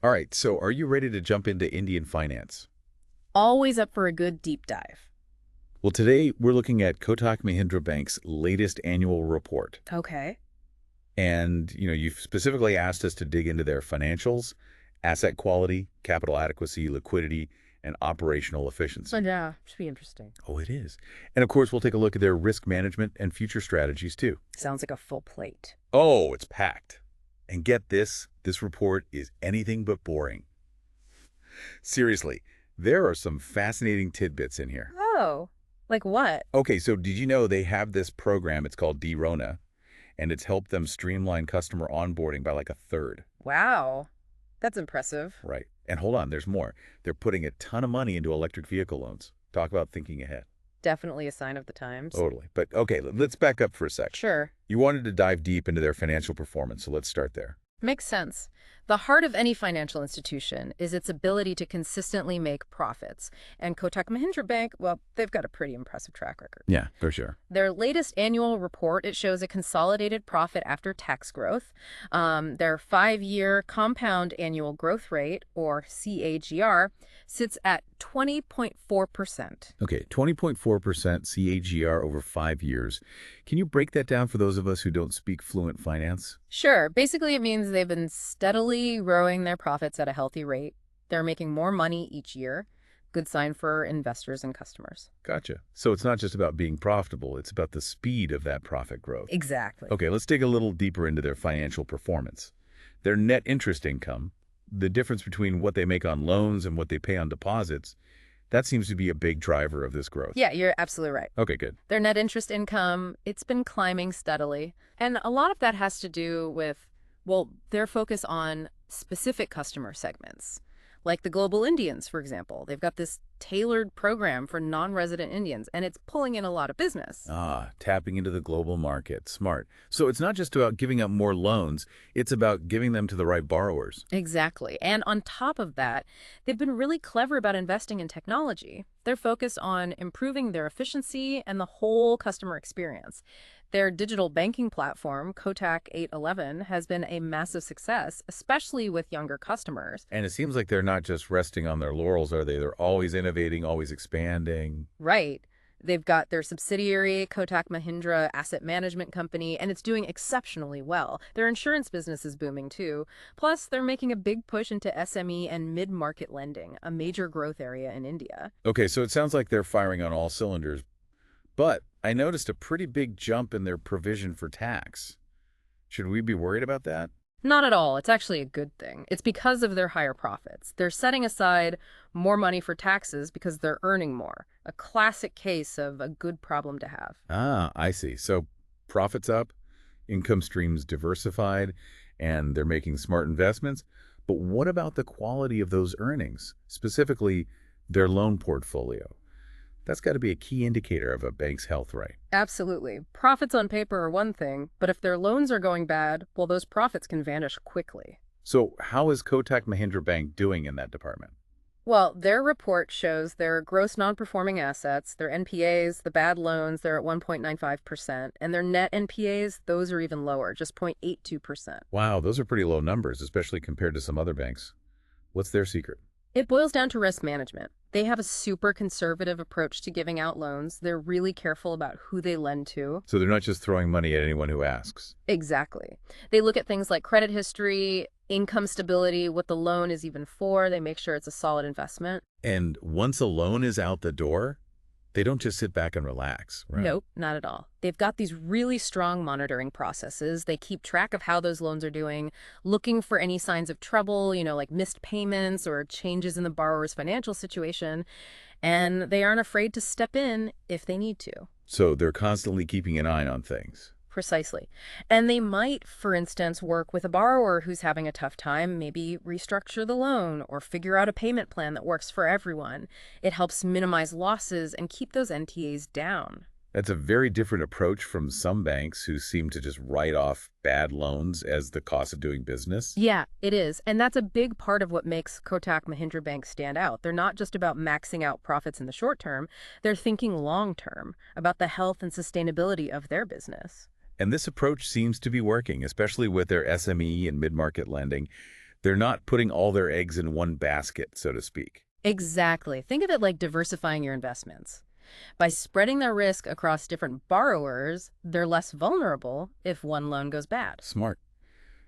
All right, so are you ready to jump into Indian finance? Always up for a good deep dive. Well, today we're looking at Kotak Mahindra Bank's latest annual report. Okay. And, you've specifically asked us to dig into their financials, asset quality, capital adequacy, liquidity, and operational But efficiency. yeah, should be interesting. Oh, it is. And of course, we'll take a look at their risk management and future strategies too. Sounds like a full plate. Oh, it's packed. And get this report is anything but boring. Seriously, there are some fascinating tidbits in here. Oh, like what? Okay, so did you know they have this program? It's called D-Rona, and it's helped them streamline customer onboarding by like a third. Wow. That's impressive. Right. And hold on, there's more. They're putting a ton of money into electric vehicle loans. Talk about thinking ahead. Definitely a sign of the times. Totally. But okay, let's back up for a sec. Sure. You wanted to dive deep into their financial performance, so let's start there. Makes sense. The heart of any financial institution is its ability to consistently make profits. And Kotak Mahindra Bank, well, they've got a pretty impressive track record. Yeah, for sure. Their latest annual report, it shows a consolidated profit after tax growth. Their 5-year compound annual growth rate, or CAGR, sits at 20.4%. Okay, 20.4% CAGR over 5 years. Can you break that down for those of us who don't speak fluent finance? Sure, basically it means they've been steadily growing their profits at a healthy rate. They're making more money each year. Good sign for investors and customers. Gotcha. So it's not just about being profitable, it's about the speed of that profit growth. Exactly. Okay, let's dig a little deeper into their financial performance. Their net interest income, the difference between what they make on loans and what they pay on deposits, that seems to be a big driver of this growth. Yeah, you're absolutely right. Okay, good. Their net interest income, it's been climbing steadily. And a lot of that has to do with, well, their focus on specific customer segments. Like the global Indians, for example. They've got this tailored program for non-resident Indians, and it's pulling in a lot of business. Ah, tapping into the global market. Smart. So it's not just about giving out more loans, it's about giving them to the right borrowers. Exactly. And on top of that, they've been really clever about investing in technology. They're focused on improving their efficiency and the whole customer experience. Their digital banking platform, Kotak 811, has been a massive success, especially with younger customers. And it seems like they're not just resting on their laurels, are they? They're always innovating, always expanding. Right. They've got their subsidiary, Kotak Mahindra Asset Management Company, and it's doing exceptionally well. Their insurance business is booming too. Plus, they're making a big push into SME and mid-market lending, a major growth area in India. Okay, so it sounds like they're firing on all cylinders, but I noticed a pretty big jump in their provision for tax. Should we be worried about that? Not at all. It's actually a good thing. It's because of their higher profits. They're setting aside more money for taxes because they're earning more. A classic case of a good problem to have. Ah, I see. So profits up, income streams diversified, and they're making smart investments. But what about the quality of those earnings, specifically their loan portfolio? That's got to be a key indicator of a bank's health, right? Absolutely. Profits on paper are one thing, but if their loans are going bad, well, those profits can vanish quickly. So how is Kotak Mahindra Bank doing in that department? Well, their report shows their gross non-performing assets, their NPAs, the bad loans, they're at 1.95%, and their net NPAs, those are even lower, just 0.82%. Wow, those are pretty low numbers, especially compared to some other banks. What's their secret? It boils down to risk management. They have a super conservative approach to giving out loans. They're really careful about who they lend to. So they're not just throwing money at anyone who asks. Exactly. They look at things like credit history, income stability, what the loan is even for. They make sure it's a solid investment. And once a loan is out the door, they don't just sit back and relax, right? Nope, not at all. They've got these really strong monitoring processes. They keep track of how those loans are doing, looking for any signs of trouble, like missed payments or changes in the borrower's financial situation. And they aren't afraid to step in if they need to. So they're constantly keeping an eye on things. Precisely. And they might, for instance, work with a borrower who's having a tough time, maybe restructure the loan or figure out a payment plan that works for everyone. It helps minimize losses and keep those NTAs down. That's a very different approach from some banks who seem to just write off bad loans as the cost of doing business. Yeah, it is. And that's a big part of what makes Kotak Mahindra Bank stand out. They're not just about maxing out profits in the short term. They're thinking long term about the health and sustainability of their business. And this approach seems to be working, especially with their SME and mid-market lending. They're not putting all their eggs in one basket, so to speak. Exactly. Think of it like diversifying your investments. By spreading their risk across different borrowers, they're less vulnerable if one loan goes bad. Smart.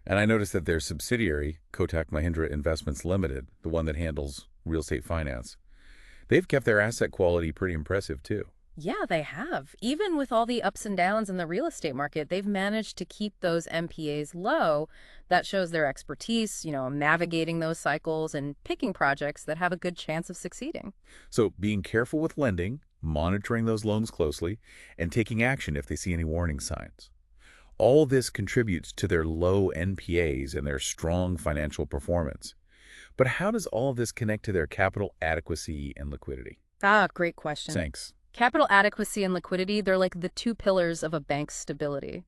And I noticed that their subsidiary, Kotak Mahindra Investments Limited, the one that handles real estate finance, they've kept their asset quality pretty impressive too. Yeah, they have. Even with all the ups and downs in the real estate market, they've managed to keep those MPAs low. That shows their expertise, navigating those cycles and picking projects that have a good chance of succeeding. So being careful with lending, monitoring those loans closely, and taking action if they see any warning signs. All this contributes to their low NPAs and their strong financial performance. But how does all of this connect to their capital adequacy and liquidity? Ah, great question. Thanks. Capital adequacy and liquidity, they're like the two pillars of a bank's stability.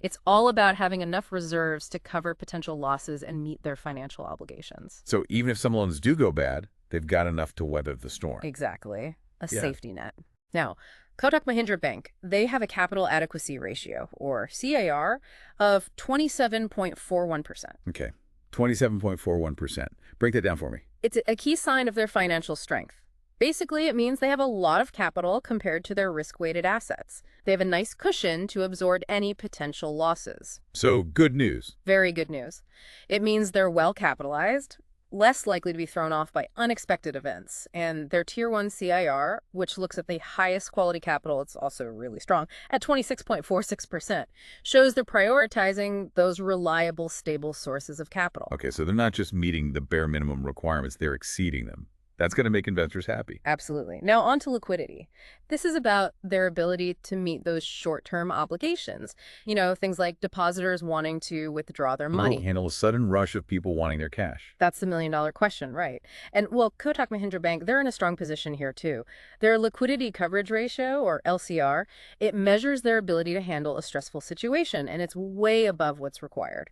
It's all about having enough reserves to cover potential losses and meet their financial obligations. So even if some loans do go bad, they've got enough to weather the storm. Exactly. A Yeah. safety net. Now, Kotak Mahindra Bank, they have a capital adequacy ratio, or CAR, of 27.41%. Okay. 27.41%. Break that down for me. It's a key sign of their financial strength. Basically, it means they have a lot of capital compared to their risk-weighted assets. They have a nice cushion to absorb any potential losses. So good news. Very good news. It means they're well capitalized, less likely to be thrown off by unexpected events, and their Tier 1 CIR, which looks at the highest quality capital, it's also really strong, at 26.46%, shows they're prioritizing those reliable, stable sources of capital. Okay, so they're not just meeting the bare minimum requirements, they're exceeding them. That's going to make investors happy. Absolutely. Now on to liquidity. This is about their ability to meet those short-term obligations. Things like depositors wanting to withdraw their money. Handle a sudden rush of people wanting their cash. That's the million-dollar question, right? And, well, Kotak Mahindra Bank, they're in a strong position here, too. Their liquidity coverage ratio, or LCR, it measures their ability to handle a stressful situation, and it's way above what's required.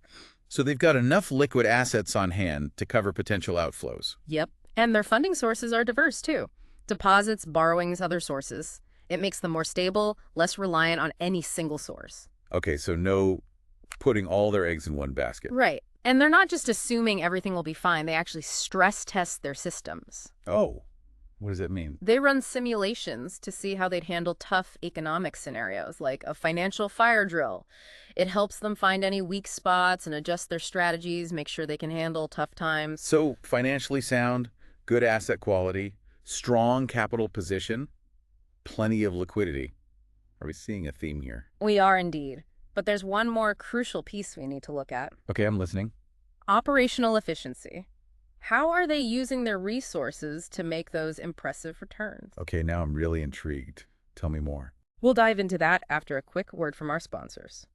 So they've got enough liquid assets on hand to cover potential outflows. Yep. And their funding sources are diverse, too. Deposits, borrowings, other sources. It makes them more stable, less reliant on any single source. Okay, so no putting all their eggs in one basket. Right. And they're not just assuming everything will be fine. They actually stress test their systems. Oh, what does that mean? They run simulations to see how they'd handle tough economic scenarios, like a financial fire drill. It helps them find any weak spots and adjust their strategies, make sure they can handle tough times. So financially sound, good asset quality, strong capital position, plenty of liquidity. Are we seeing a theme here? We are indeed. But there's one more crucial piece we need to look at. Okay, I'm listening. Operational efficiency. How are they using their resources to make those impressive returns? Okay, now I'm really intrigued. Tell me more. We'll dive into that after a quick word from our sponsors.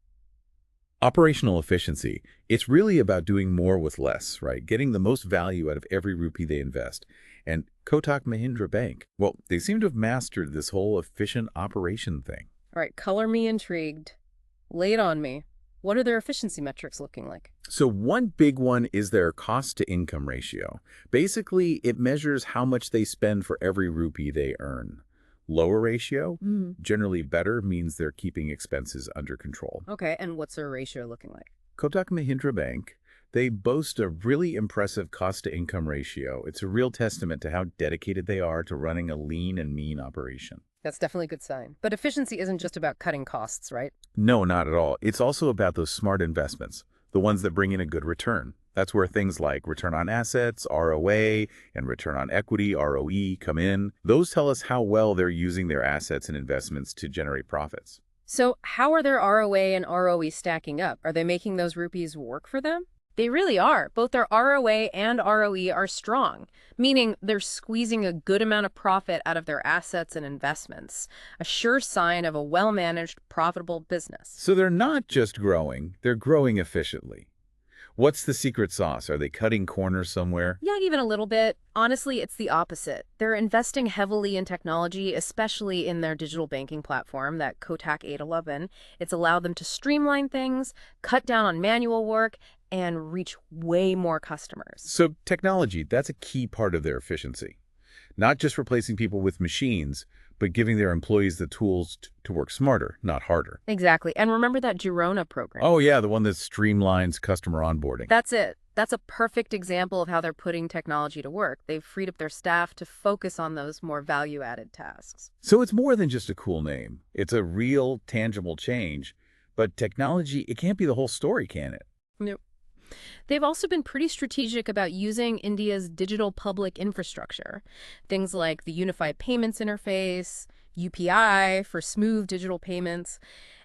Operational efficiency. It's really about doing more with less, right? Getting the most value out of every rupee they invest. And Kotak Mahindra Bank, well, they seem to have mastered this whole efficient operation thing. All right, color me intrigued. Lay it on me. What are their efficiency metrics looking like? So one big one is their cost-to-income ratio. Basically, it measures how much they spend for every rupee they earn. Lower ratio, generally better, means they're keeping expenses under control. Okay, and what's their ratio looking like? Kotak Mahindra Bank, they boast a really impressive cost-to-income ratio. It's a real testament to how dedicated they are to running a lean and mean operation. That's definitely a good sign. But efficiency isn't just about cutting costs, right? No, not at all. It's also about those smart investments, the ones that bring in a good return. That's where things like return on assets, ROA, and return on equity, ROE, come in. Those tell us how well they're using their assets and investments to generate profits. So how are their ROA and ROE stacking up? Are they making those rupees work for them? They really are. Both their ROA and ROE are strong, meaning they're squeezing a good amount of profit out of their assets and investments, a sure sign of a well-managed, profitable business. So they're not just growing, they're growing efficiently. What's the secret sauce? Are they cutting corners somewhere? Yeah, even a little bit. Honestly, it's the opposite. They're investing heavily in technology, especially in their digital banking platform, that Kotak 811. It's allowed them to streamline things, cut down on manual work, and reach way more customers. So technology, that's a key part of their efficiency. Not just replacing people with machines, but giving their employees the tools to work smarter, not harder. Exactly. And remember that Girona program? Oh, yeah, the one that streamlines customer onboarding. That's it. That's a perfect example of how they're putting technology to work. They've freed up their staff to focus on those more value-added tasks. So it's more than just a cool name. It's a real, tangible change. But technology, it can't be the whole story, can it? Nope. They've also been pretty strategic about using India's digital public infrastructure. Things like the Unified Payments Interface, UPI for smooth digital payments,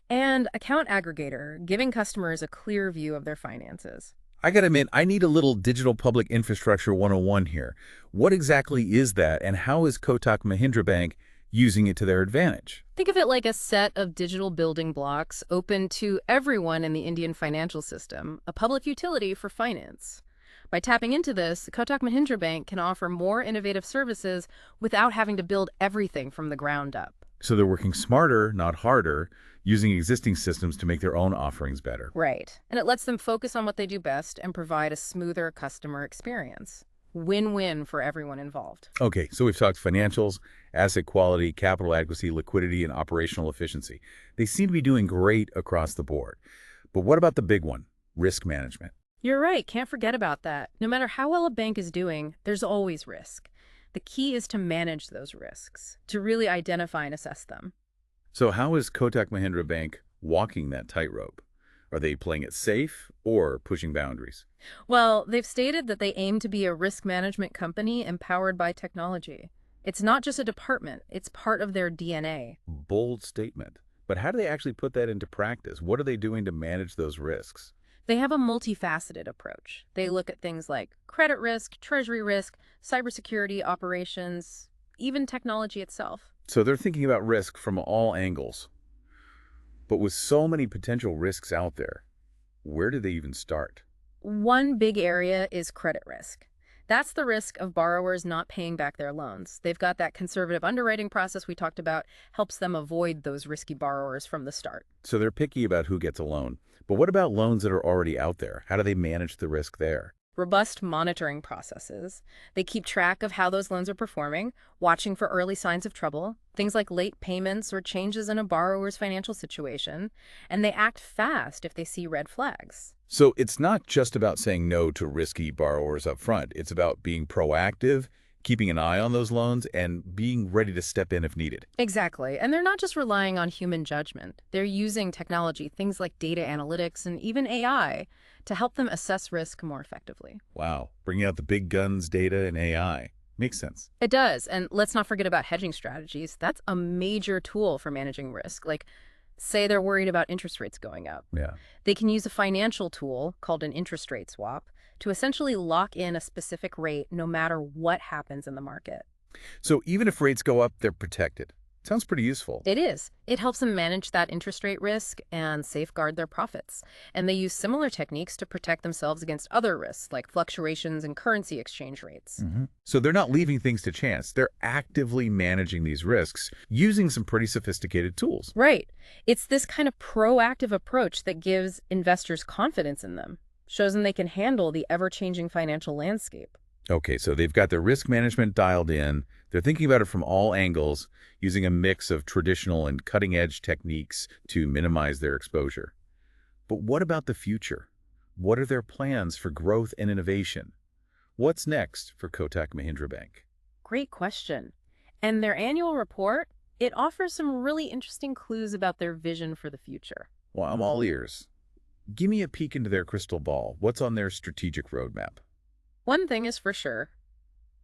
and Account Aggregator, giving customers a clear view of their finances. I gotta admit, I need a little digital public infrastructure 101 here. What exactly is that, and how is Kotak Mahindra Bank using it to their advantage? Think of it like a set of digital building blocks open to everyone in the Indian financial system, a public utility for finance. By tapping into this, Kotak Mahindra Bank can offer more innovative services without having to build everything from the ground up. So they're working smarter, not harder, using existing systems to make their own offerings better. Right. And it lets them focus on what they do best and provide a smoother customer experience. Win-win for everyone involved. Okay, so we've talked financials, asset quality, capital adequacy, liquidity, and operational efficiency. They seem to be doing great across the board. But what about the big one, risk management? You're right. Can't forget about that. No matter how well a bank is doing, there's always risk. The key is to manage those risks, to really identify and assess them. So how is Kotak Mahindra Bank walking that tightrope? Are they playing it safe or pushing boundaries? Well, they've stated that they aim to be a risk management company empowered by technology. It's not just a department, it's part of their DNA. Bold statement. But how do they actually put that into practice? What are they doing to manage those risks? They have a multifaceted approach. They look at things like credit risk, treasury risk, cybersecurity operations, even technology itself. So they're thinking about risk from all angles. But with so many potential risks out there, where do they even start? One big area is credit risk. That's the risk of borrowers not paying back their loans. They've got that conservative underwriting process we talked about, helps them avoid those risky borrowers from the start. So they're picky about who gets a loan. But what about loans that are already out there? How do they manage the risk there? Robust monitoring processes. They keep track of how those loans are performing, watching for early signs of trouble, things like late payments or changes in a borrower's financial situation, and they act fast if they see red flags. So it's not just about saying no to risky borrowers up front. It's about being proactive, keeping an eye on those loans, and being ready to step in if needed. Exactly. And they're not just relying on human judgment. They're using technology, things like data analytics and even AI, to help them assess risk more effectively. Wow, bringing out the big guns, data, and AI. Makes sense. It does. And let's not forget about hedging strategies. That's a major tool for managing risk. Like, say they're worried about interest rates going up. Yeah. They can use a financial tool called an interest rate swap to essentially lock in a specific rate no matter what happens in the market. So even if rates go up, they're protected. Sounds pretty useful. It is. It helps them manage that interest rate risk and safeguard their profits. And they use similar techniques to protect themselves against other risks, like fluctuations in currency exchange rates. So they're not leaving things to chance. They're actively managing these risks using some pretty sophisticated tools. Right. It's this kind of proactive approach that gives investors confidence in them, shows them they can handle the ever-changing financial landscape. Okay, so they've got their risk management dialed in. They're thinking about it from all angles, using a mix of traditional and cutting-edge techniques to minimize their exposure. But what about the future? What are their plans for growth and innovation? What's next for Kotak Mahindra Bank? Great question. And their annual report, it offers some really interesting clues about their vision for the future. Well, I'm all ears. Give me a peek into their crystal ball. What's on their strategic roadmap? One thing is for sure,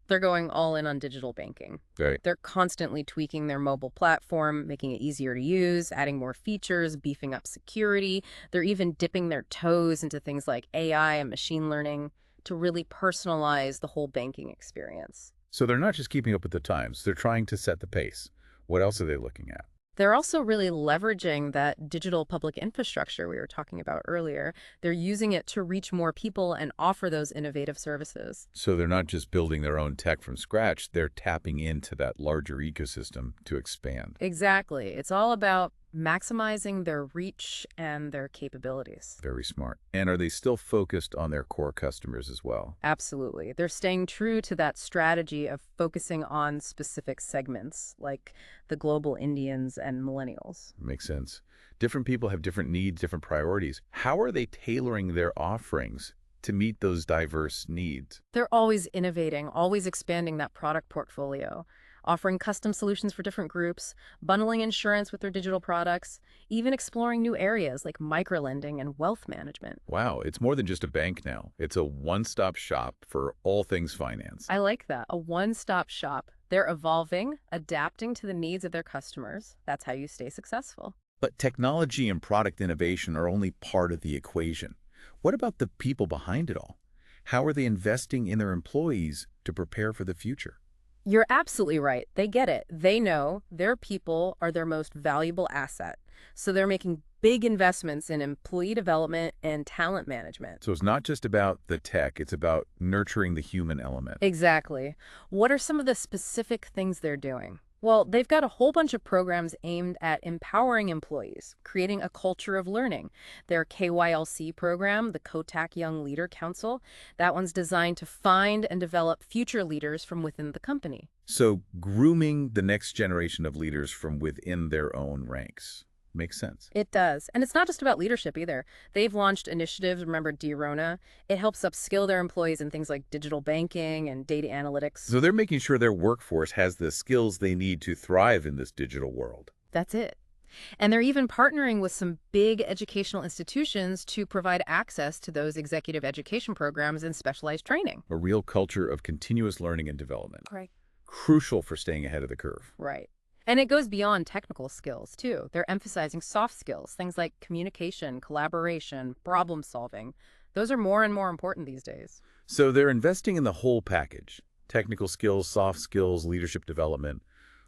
they're going all in on digital banking. Right. They're constantly tweaking their mobile platform, making it easier to use, adding more features, beefing up security. They're even dipping their toes into things like AI and machine learning to really personalize the whole banking experience. So they're not just keeping up with the times. They're trying to set the pace. What else are they looking at? They're also really leveraging that digital public infrastructure we were talking about earlier. They're using it to reach more people and offer those innovative services. So they're not just building their own tech from scratch. They're tapping into that larger ecosystem to expand. Exactly. It's all about maximizing their reach and their capabilities. Very smart. And are they still focused on their core customers as well? Absolutely. They're staying true to that strategy of focusing on specific segments, like the global Indians and millennials. Makes sense. Different people have different needs, different priorities. How are they tailoring their offerings to meet those diverse needs? They're always innovating, always expanding that product portfolio, offering custom solutions for different groups, bundling insurance with their digital products, even exploring new areas like microlending and wealth management. Wow, it's more than just a bank now. It's a one-stop shop for all things finance. I like that. A one-stop shop. They're evolving, adapting to the needs of their customers. That's how you stay successful. But technology and product innovation are only part of the equation. What about the people behind it all? How are they investing in their employees to prepare for the future? You're absolutely right. They get it. They know their people are their most valuable asset. So they're making big investments in employee development and talent management. So it's not just about the tech, it's about nurturing the human element. Exactly. What are some of the specific things they're doing? Well, they've got a whole bunch of programs aimed at empowering employees, creating a culture of learning. Their KYLC program, the Kotak Young Leader Council, that one's designed to find and develop future leaders from within the company. So grooming the next generation of leaders from within their own ranks makes sense. It does. And it's not just about leadership either. They've launched initiatives, remember D-Rona? It helps upskill their employees in things like digital banking and data analytics. So they're making sure their workforce has the skills they need to thrive in this digital world. That's it. And they're even partnering with some big educational institutions to provide access to those executive education programs and specialized training. A real culture of continuous learning and development. Right. Crucial for staying ahead of the curve. Right. And it goes beyond technical skills, too. They're emphasizing soft skills, things like communication, collaboration, problem solving. Those are more and more important these days. So they're investing in the whole package. Technical skills, soft skills, leadership development,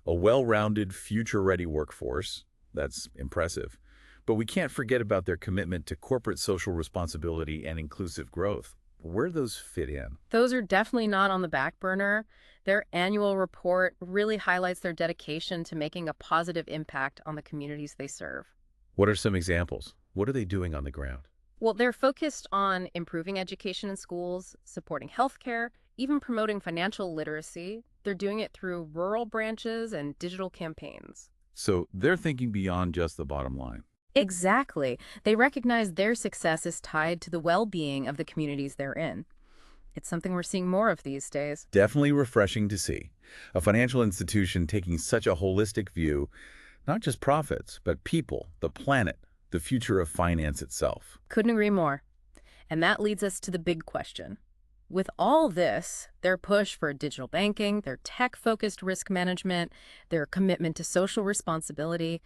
a well-rounded, future-ready workforce. That's impressive. But we can't forget about their commitment to corporate social responsibility and inclusive growth. Where do those fit in? Those are definitely not on the back burner. Their annual report really highlights their dedication to making a positive impact on the communities they serve. What are some examples? What are they doing on the ground? Well, they're focused on improving education in schools, supporting healthcare, even promoting financial literacy. They're doing it through rural branches and digital campaigns. So they're thinking beyond just the bottom line. Exactly. They recognize their success is tied to the well-being of the communities they're in. It's something we're seeing more of these days. Definitely refreshing to see. A financial institution taking such a holistic view, not just profits, but people, the planet, the future of finance itself. Couldn't agree more. And that leads us to the big question. With all this, their push for digital banking, their tech-focused risk management, their commitment to social responsibility,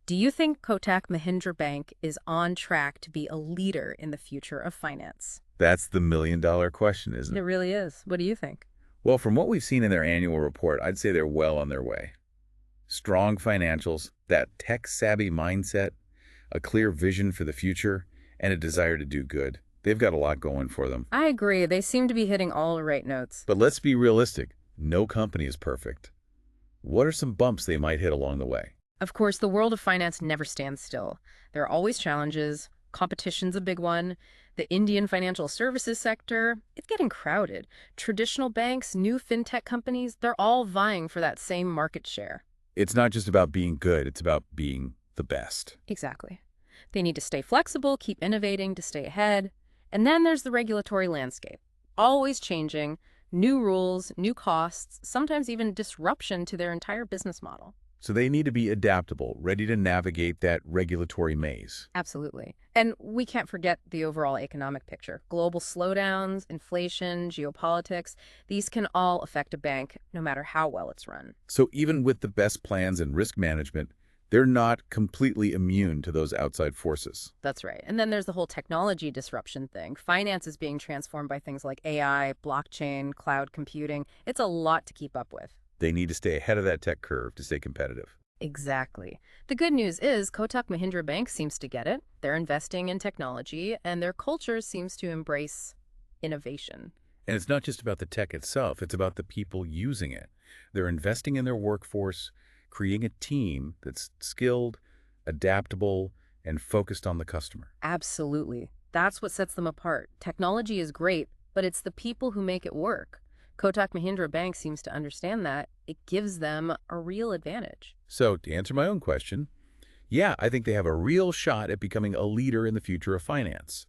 do you think Kotak Mahindra Bank is on track to be a leader in the future of finance? That's the million-dollar question, isn't It it? really is. What do you think? Well, from what we've seen in their annual report, I'd say they're well on their way. Strong financials, that tech-savvy mindset, a clear vision for the future, and a desire to do good. They've got a lot going for them. I agree. They seem to be hitting all the right notes. But let's be realistic. No company is perfect. What are some bumps they might hit along the way? Of course, the world of finance never stands still. There are always challenges. Competition's a big one. The Indian financial services sector, it's getting crowded. Traditional banks, new fintech companies, they're all vying for that same market share. It's not just about being good, it's about being the best. Exactly. They need to stay flexible, keep innovating to stay ahead. And then there's the regulatory landscape. Always changing, new rules, new costs, sometimes even disruption to their entire business model. So they need to be adaptable, ready to navigate that regulatory maze. Absolutely. And we can't forget the overall economic picture. Global slowdowns, inflation, geopolitics, these can all affect a bank no matter how well it's run. So even with the best plans and risk management, they're not completely immune to those outside forces. That's right. And then there's the whole technology disruption thing. Finance is being transformed by things like AI, blockchain, cloud computing. It's a lot to keep up with. They need to stay ahead of that tech curve to stay competitive. Exactly. The good news is Kotak Mahindra Bank seems to get it. They're investing in technology, and their culture seems to embrace innovation. And it's not just about the tech itself, it's about the people using it. They're investing in their workforce, creating a team that's skilled, adaptable, and focused on the customer. Absolutely. That's what sets them apart. Technology is great, but it's the people who make it work. Kotak Mahindra Bank seems to understand that. It gives them a real advantage. So, to answer my own question, yeah, I think they have a real shot at becoming a leader in the future of finance.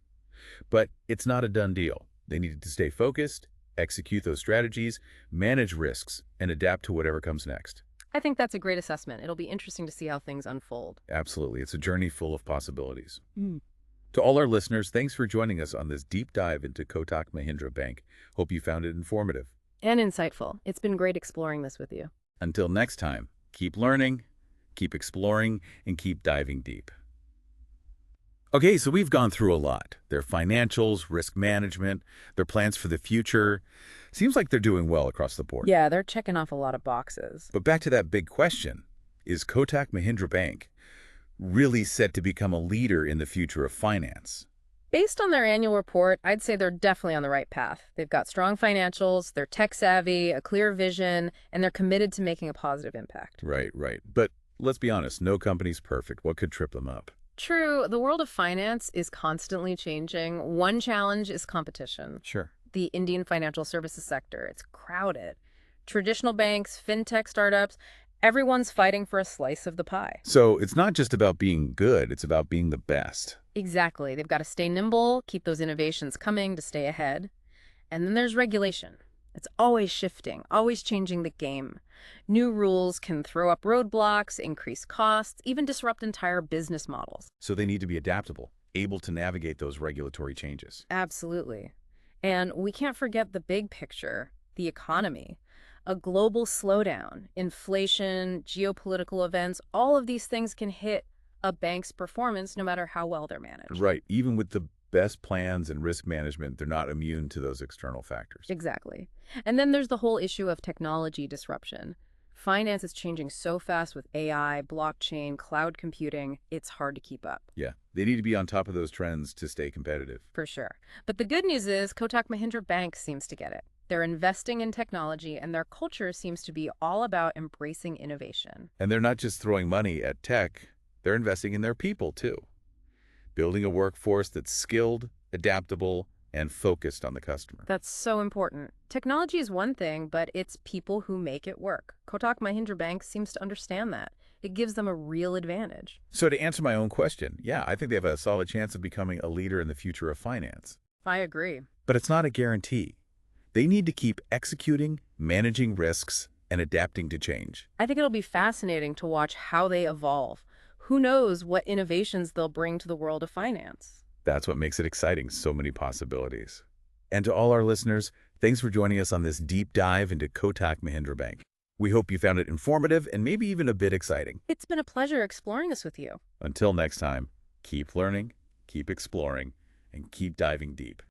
But it's not a done deal. They need to stay focused, execute those strategies, manage risks, and adapt to whatever comes next. I think that's a great assessment. It'll be interesting to see how things unfold. Absolutely. It's a journey full of possibilities. To all our listeners, thanks for joining us on this deep dive into Kotak Mahindra Bank. Hope you found it informative. And insightful. It's been great exploring this with you. Until next time, keep learning, keep exploring, and keep diving deep. Okay, so we've gone through a lot. Their financials, risk management, their plans for the future. Seems like they're doing well across the board. Yeah, they're checking off a lot of boxes. But back to that big question, is Kotak Mahindra Bank really set to become a leader in the future of finance? Based on their annual report, I'd say they're definitely on the right path. They've got strong financials, they're tech-savvy, a clear vision, and they're committed to making a positive impact. Right, right. But let's be honest, no company's perfect. What could trip them up? True, the world of finance is constantly changing. One challenge is competition. Sure. The Indian financial services sector, it's crowded. Traditional banks, fintech startups, everyone's fighting for a slice of the pie. So it's not just about being good, it's about being the best. Exactly. They've got to stay nimble, keep those innovations coming to stay ahead. And then there's regulation. It's always shifting, always changing the game. New rules can throw up roadblocks, increase costs, even disrupt entire business models. So they need to be adaptable, able to navigate those regulatory changes. Absolutely. And we can't forget the big picture, the economy. A global slowdown, inflation, geopolitical events, all of these things can hit a bank's performance no matter how well they're managed. Right. Even with the best plans and risk management, they're not immune to those external factors. Exactly. And then there's the whole issue of technology disruption. Finance is changing so fast with AI, blockchain, cloud computing, it's hard to keep up. Yeah. They need to be on top of those trends to stay competitive. For sure. But the good news is Kotak Mahindra Bank seems to get it. They're investing in technology, and their culture seems to be all about embracing innovation. And they're not just throwing money at tech, they're investing in their people too. Building a workforce that's skilled, adaptable, and focused on the customer. That's so important. Technology is one thing, but it's people who make it work. Kotak Mahindra Bank seems to understand that. It gives them a real advantage. So to answer my own question, yeah, I think they have a solid chance of becoming a leader in the future of finance. I agree. But it's not a guarantee. They need to keep executing, managing risks, and adapting to change. I think it'll be fascinating to watch how they evolve. Who knows what innovations they'll bring to the world of finance? That's what makes it exciting, so many possibilities. And to all our listeners, thanks for joining us on this deep dive into Kotak Mahindra Bank. We hope you found it informative and maybe even a bit exciting. It's been a pleasure exploring this with you. Until next time, keep learning, keep exploring, and keep diving deep.